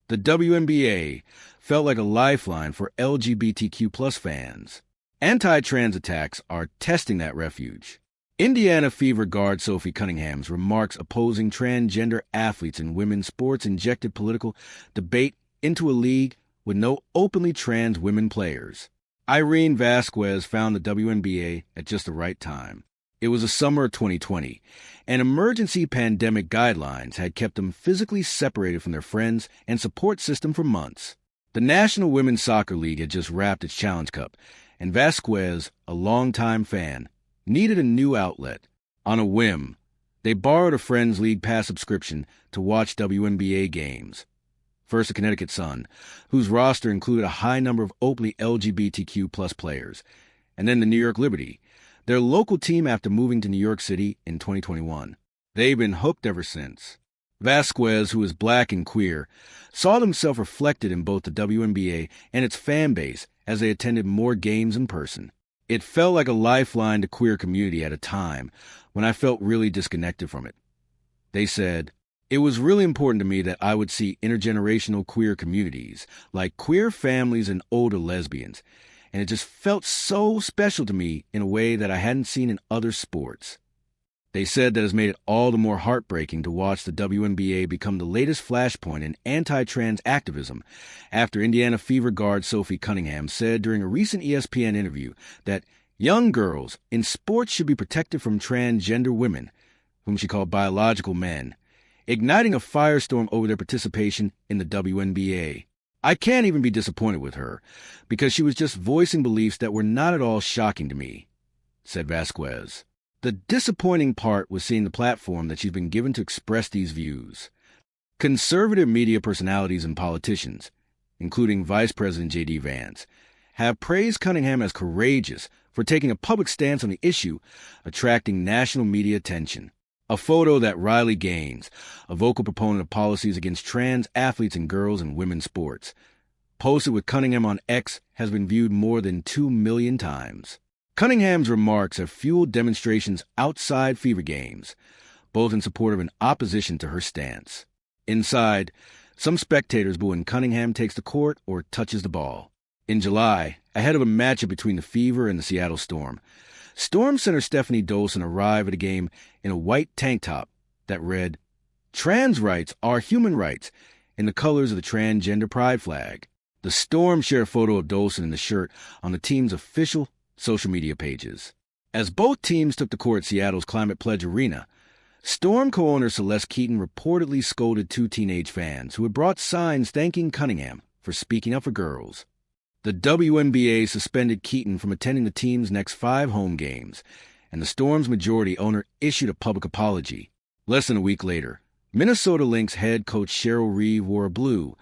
The WNBA felt like a lifeline for LGBTQ plus fans. Anti-trans attacks are testing that refuge. Indiana Fever guard Sophie Cunningham's remarks opposing transgender athletes in women's sports injected political debate into a league with no openly trans women players. Irene Vasquez found the WNBA at just the right time. It was the summer of 2020, and emergency pandemic guidelines had kept them physically separated from their friends and support system for months. The National Women's Soccer League had just wrapped its Challenge Cup, and Vasquez, a longtime fan, needed a new outlet. On a whim, they borrowed a Friends League Pass subscription to watch WNBA games. First, the Connecticut Sun, whose roster included a high number of openly LGBTQ plus players, and then the New York Liberty, their local team after moving to New York City in 2021. They've been hooked ever since. Vasquez, who is black and queer, saw himself reflected in both the WNBA and its fan base as they attended more games in person. It felt like a lifeline to queer community at a time when I felt really disconnected from it. They said, "It was really important to me that I would see intergenerational queer communities, like queer families and older lesbians, and it just felt so special to me in a way that I hadn't seen in other sports." They said that has made it all the more heartbreaking to watch the WNBA become the latest flashpoint in anti-trans activism after Indiana Fever guard Sophie Cunningham said during a recent ESPN interview that young girls in sports should be protected from transgender women, whom she called biological men, igniting a firestorm over their participation in the WNBA. "I can't even be disappointed with her, because she was just voicing beliefs that were not at all shocking to me," said Vasquez. The disappointing part was seeing the platform that she's been given to express these views. Conservative media personalities and politicians, including Vice President J.D. Vance, have praised Cunningham as courageous for taking a public stance on the issue, attracting national media attention. A photo that Riley Gaines, a vocal proponent of policies against trans athletes and girls in women's sports, posted with Cunningham on X has been viewed more than 2 million times. Cunningham's remarks have fueled demonstrations outside Fever games, both in support of and opposition to her stance. Inside, some spectators boo when Cunningham takes the court or touches the ball. In July, ahead of a matchup between the Fever and the Seattle Storm, Storm center Stephanie Dolson arrived at a game in a white tank top that read, "Trans rights are human rights," in the colors of the transgender pride flag. The Storm shared a photo of Dolson in the shirt on the team's official social media pages. As both teams took the court at Seattle's Climate Pledge Arena, Storm co-owner Celeste Keaton reportedly scolded 2 teenage fans who had brought signs thanking Cunningham for speaking up for girls. The WNBA suspended Keaton from attending the team's next 5 home games, and the Storm's majority owner issued a public apology. Less than a week later, Minnesota Lynx head coach Cheryl Reeve wore a blue,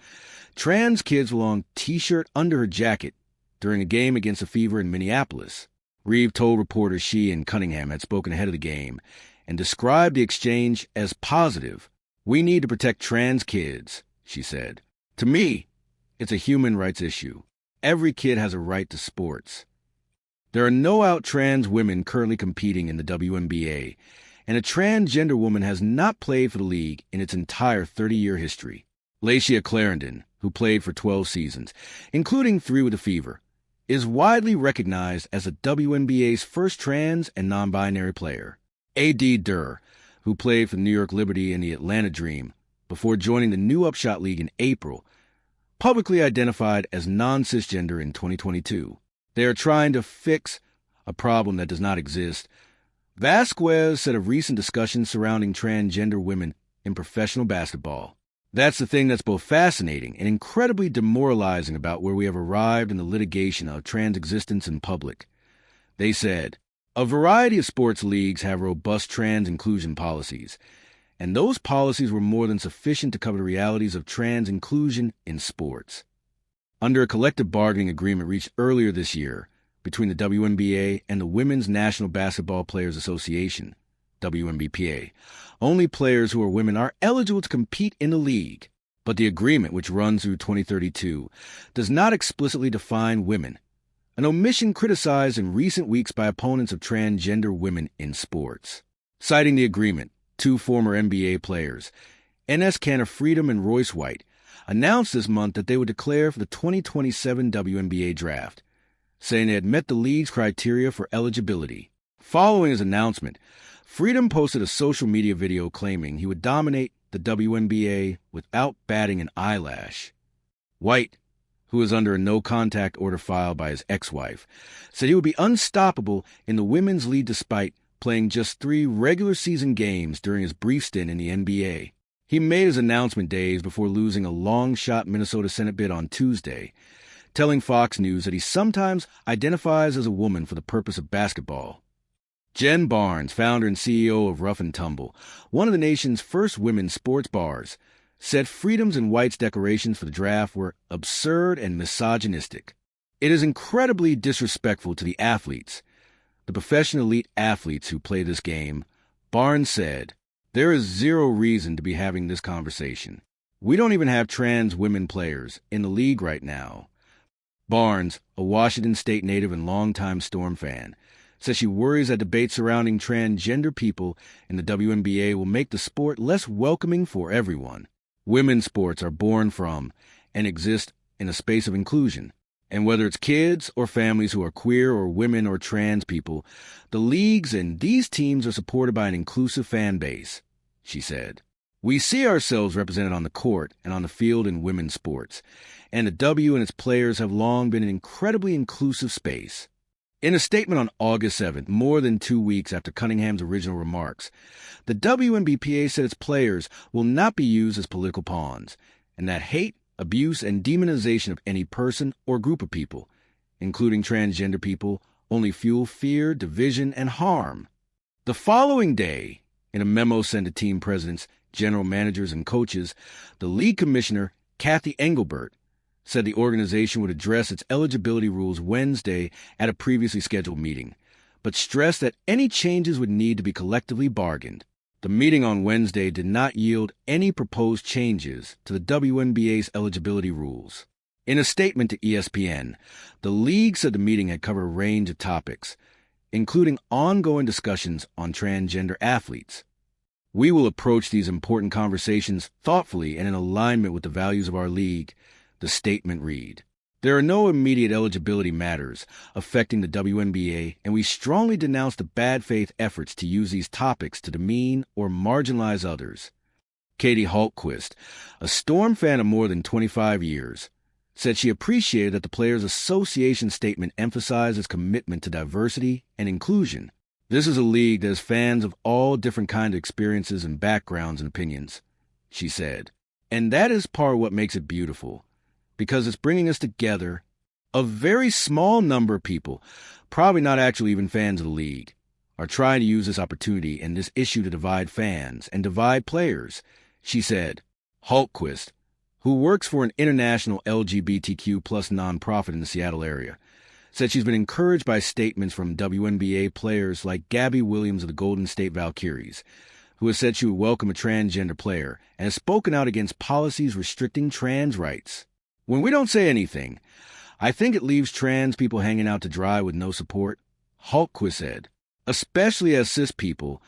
trans kids long t-shirt under her jacket during a game against the Fever in Minneapolis. Reeve told reporters she and Cunningham had spoken ahead of the game and described the exchange as positive. "We need to protect trans kids," she said. "To me, it's a human rights issue. Every kid has a right to sports." There are no out trans women currently competing in the WNBA, and a transgender woman has not played for the league in its entire 30-year history. Lacia Clarendon, who played for 12 seasons, including 3 with the Fever, is widely recognized as the WNBA's first trans and non-binary player. A.D. Durr, who played for the New York Liberty and the Atlanta Dream before joining the new Upshot League in April, publicly identified as non-cisgender in 2022. They are trying to fix a problem that does not exist. Vasquez said of recent discussions surrounding transgender women in professional basketball. "That's the thing that's both fascinating and incredibly demoralizing about where we have arrived in the litigation of trans existence in public." They said, "A variety of sports leagues have robust trans inclusion policies, and those policies were more than sufficient to cover the realities of trans inclusion in sports." Under a collective bargaining agreement reached earlier this year between the WNBA and the Women's National Basketball Players Association, WNBPA, only players who are women are eligible to compete in the league. But the agreement, which runs through 2032, does not explicitly define women, an omission criticized in recent weeks by opponents of transgender women in sports. Citing the agreement, 2 former NBA players, Enes Kanter Freedom and Royce White, announced this month that they would declare for the 2027 WNBA draft, saying they had met the league's criteria for eligibility. Following his announcement, Freedom posted a social media video claiming he would dominate the WNBA without batting an eyelash. White, who is under a no-contact order filed by his ex-wife, said he would be unstoppable in the women's league despite playing just 3 regular season games during his brief stint in the NBA. He made his announcement days before losing a long-shot Minnesota Senate bid on Tuesday, telling Fox News that he sometimes identifies as a woman for the purpose of basketball. Jen Barnes, founder and CEO of Rough and Tumble, one of the nation's first women's sports bars, said Freedom's and White's declarations for the draft were absurd and misogynistic. It is incredibly disrespectful to the athletes, the professional elite athletes who play this game, Barnes said. There is zero reason to be having this conversation. We don't even have trans women players in the league right now. Barnes, a Washington State native and longtime Storm fan, says she worries that debates surrounding transgender people in the WNBA will make the sport less welcoming for everyone. Women's sports are born from and exist in a space of inclusion. And whether it's kids or families who are queer or women or trans people, the leagues and these teams are supported by an inclusive fan base, she said. We see ourselves represented on the court and on the field in women's sports, and the W and its players have long been an incredibly inclusive space. In a statement on August 7th, more than 2 weeks after Cunningham's original remarks, the WNBPA said its players will not be used as political pawns, and that hate, abuse, and demonization of any person or group of people, including transgender people, only fuel fear, division, and harm. The following day, in a memo sent to team presidents, general managers, and coaches, the league commissioner, Kathy Engelbert, said the organization would address its eligibility rules Wednesday at a previously scheduled meeting, but stressed that any changes would need to be collectively bargained. The meeting on Wednesday did not yield any proposed changes to the WNBA's eligibility rules. In a statement to ESPN, the league said the meeting had covered a range of topics, including ongoing discussions on transgender athletes. We will approach these important conversations thoughtfully and in alignment with the values of our league, the statement read. There are no immediate eligibility matters affecting the WNBA, and we strongly denounce the bad faith efforts to use these topics to demean or marginalize others. Katie Hultquist, a Storm fan of more than 25 years, said she appreciated that the Players Association statement emphasized its commitment to diversity and inclusion. This is a league that has fans of all different kinds of experiences and backgrounds and opinions, she said. And that is part of what makes it beautiful, because it's bringing us together. A very small number of people, probably not actually even fans of the league, are trying to use this opportunity and this issue to divide fans and divide players, she said. Hultquist, who works for an international LGBTQ plus nonprofit in the Seattle area, said she's been encouraged by statements from WNBA players like Gabby Williams of the Golden State Valkyries, who has said she would welcome a transgender player and has spoken out against policies restricting trans rights. When we don't say anything, I think it leaves trans people hanging out to dry with no support, Hultquist said. Especially as cis people,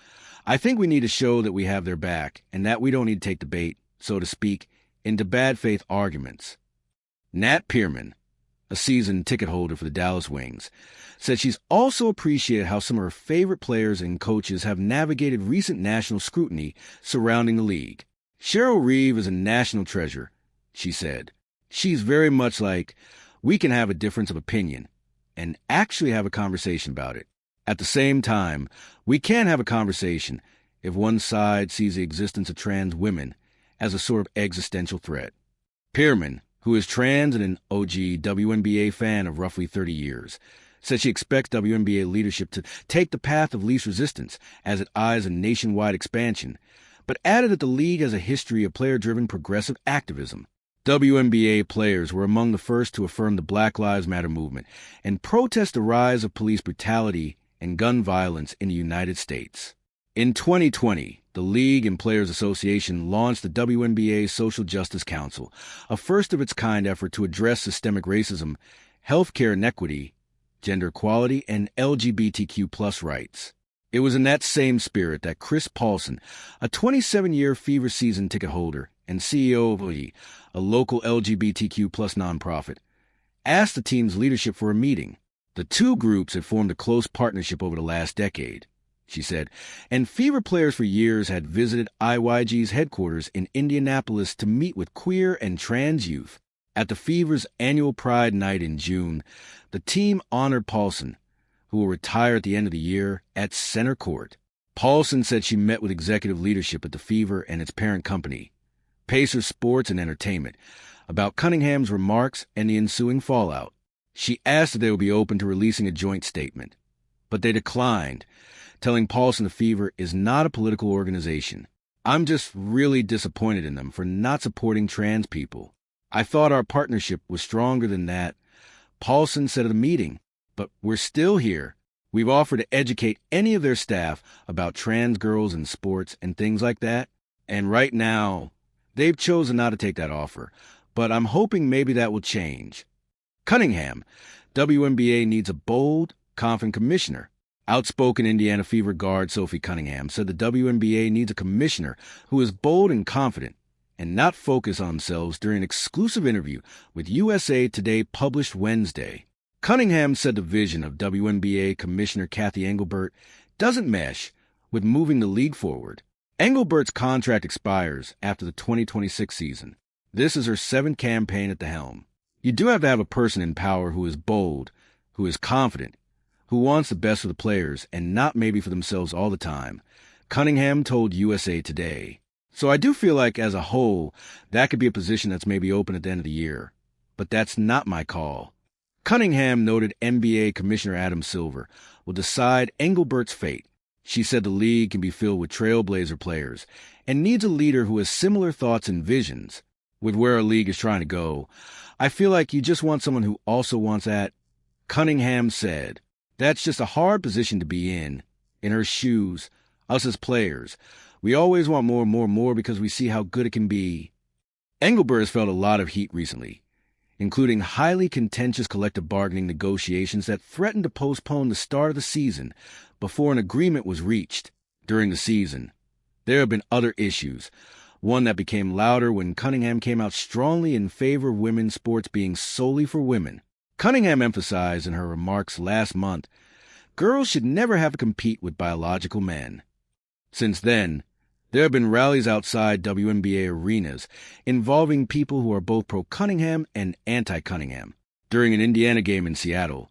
I think we need to show that we have their back and that we don't need to take the bait, so to speak, into bad faith arguments. Nat Pierman, a season ticket holder for the Dallas Wings, said she's also appreciated how some of her favorite players and coaches have navigated recent national scrutiny surrounding the league. Cheryl Reeve is a national treasure, she said. She's very much like, we can have a difference of opinion and actually have a conversation about it. At the same time, we can't have a conversation if one side sees the existence of trans women as a sort of existential threat. Pierman, who is trans and an OG WNBA fan of roughly 30 years, said she expects WNBA leadership to take the path of least resistance as it eyes a nationwide expansion, but added that the league has a history of player-driven progressive activism. WNBA players were among the first to affirm the Black Lives Matter movement and protest the rise of police brutality and gun violence in the United States. In 2020, the League and Players Association launched the WNBA Social Justice Council, a first-of-its-kind effort to address systemic racism, healthcare inequity, gender equality, and LGBTQ+ rights. It was in that same spirit that Chris Paulson, a 27-year Fever season ticket holder and CEO of Refuge, a local LGBTQ plus nonprofit, asked the team's leadership for a meeting. The two groups had formed a close partnership over the last decade, she said, and Fever players for years had visited IYG's headquarters in Indianapolis to meet with queer and trans youth. At the Fever's annual Pride Night in June, the team honored Paulson, who will retire at the end of the year, at center court. Paulson said she met with executive leadership at the Fever and its parent company, Pacers Sports and Entertainment, about Cunningham's remarks and the ensuing fallout. She asked if they would be open to releasing a joint statement, but they declined, telling Paulson the Fever is not a political organization. I'm just really disappointed in them for not supporting trans people. I thought our partnership was stronger than that, Paulson said at the meeting, but we're still here. We've offered to educate any of their staff about trans girls in sports and things like that, and right now, they've chosen not to take that offer, but I'm hoping maybe that will change. Cunningham, WNBA needs a bold, confident commissioner. Outspoken Indiana Fever guard Sophie Cunningham said the WNBA needs a commissioner who is bold and confident and not focus on themselves during an exclusive interview with USA Today published Wednesday. Cunningham said the vision of WNBA Commissioner Kathy Engelbert doesn't mesh with moving the league forward. Engelbert's contract expires after the 2026 season. This is her 7th campaign at the helm. You do have to have a person in power who is bold, who is confident, who wants the best for the players and not maybe for themselves all the time, Cunningham told USA Today. So I do feel like, as a whole, that could be a position that's maybe open at the end of the year. But that's not my call. Cunningham noted NBA Commissioner Adam Silver will decide Engelbert's fate. She said the league can be filled with trailblazer players and needs a leader who has similar thoughts and visions. With where a league is trying to go, I feel like you just want someone who also wants that. Cunningham said, that's just a hard position to be in her shoes, us as players. We always want more and more and more because we see how good it can be. Engelbert has felt a lot of heat recently, including highly contentious collective bargaining negotiations that threatened to postpone the start of the season before an agreement was reached. During the season, there have been other issues, one that became louder when Cunningham came out strongly in favor of women's sports being solely for women. Cunningham emphasized in her remarks last month, girls should never have to compete with biological men. Since then, there have been rallies outside WNBA arenas involving people who are both pro-Cunningham and anti-Cunningham. During an Indiana game in Seattle,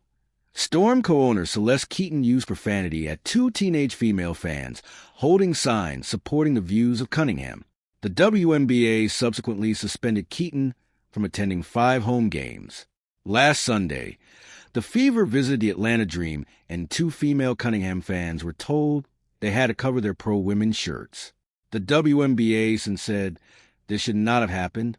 Storm co-owner Celeste Keaton used profanity at 2 teenage female fans holding signs supporting the views of Cunningham. The WNBA subsequently suspended Keaton from attending 5 home games. Last Sunday, the Fever visited the Atlanta Dream, and 2 female Cunningham fans were told they had to cover their pro-women shirts. The WNBA since said this should not have happened.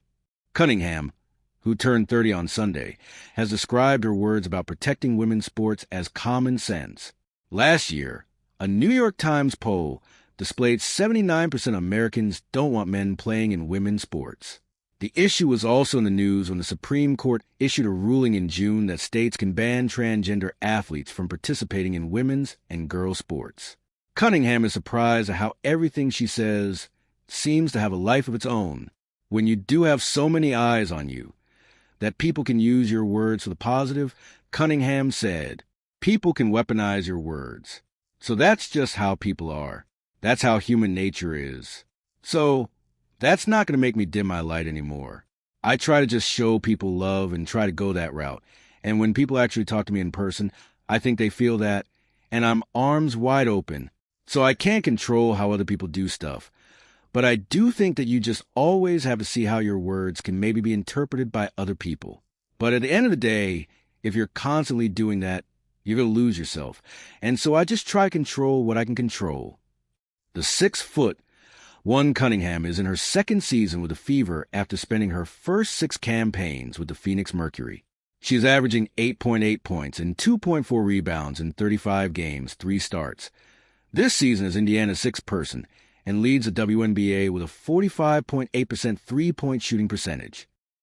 Cunningham, who turned 30 on Sunday, has described her words about protecting women's sports as common sense. Last year, a New York Times poll displayed 79% of Americans don't want men playing in women's sports. The issue was also in the news when the Supreme Court issued a ruling in June that states can ban transgender athletes from participating in women's and girls' sports. Cunningham is surprised at how everything she says seems to have a life of its own. When you do have so many eyes on you that people can use your words for the positive, Cunningham said, people can weaponize your words. So that's just how people are. That's how human nature is. So that's not going to make me dim my light anymore. I try to just show people love and try to go that route. And when people actually talk to me in person, I think they feel that, and I'm arms wide open. So I can't control how other people do stuff. But I do think that you just always have to see how your words can maybe be interpreted by other people. But at the end of the day, if you're constantly doing that, you're going to lose yourself. And so I just try to control what I can control. The 6'1" Cunningham is in her 2nd season with the Fever after spending her first 6 campaigns with the Phoenix Mercury. She is averaging 8.8 points and 2.4 rebounds in 35 games, 3 starts. This season is Indiana's 6th person and leads the WNBA with a 45.8% three-point shooting percentage.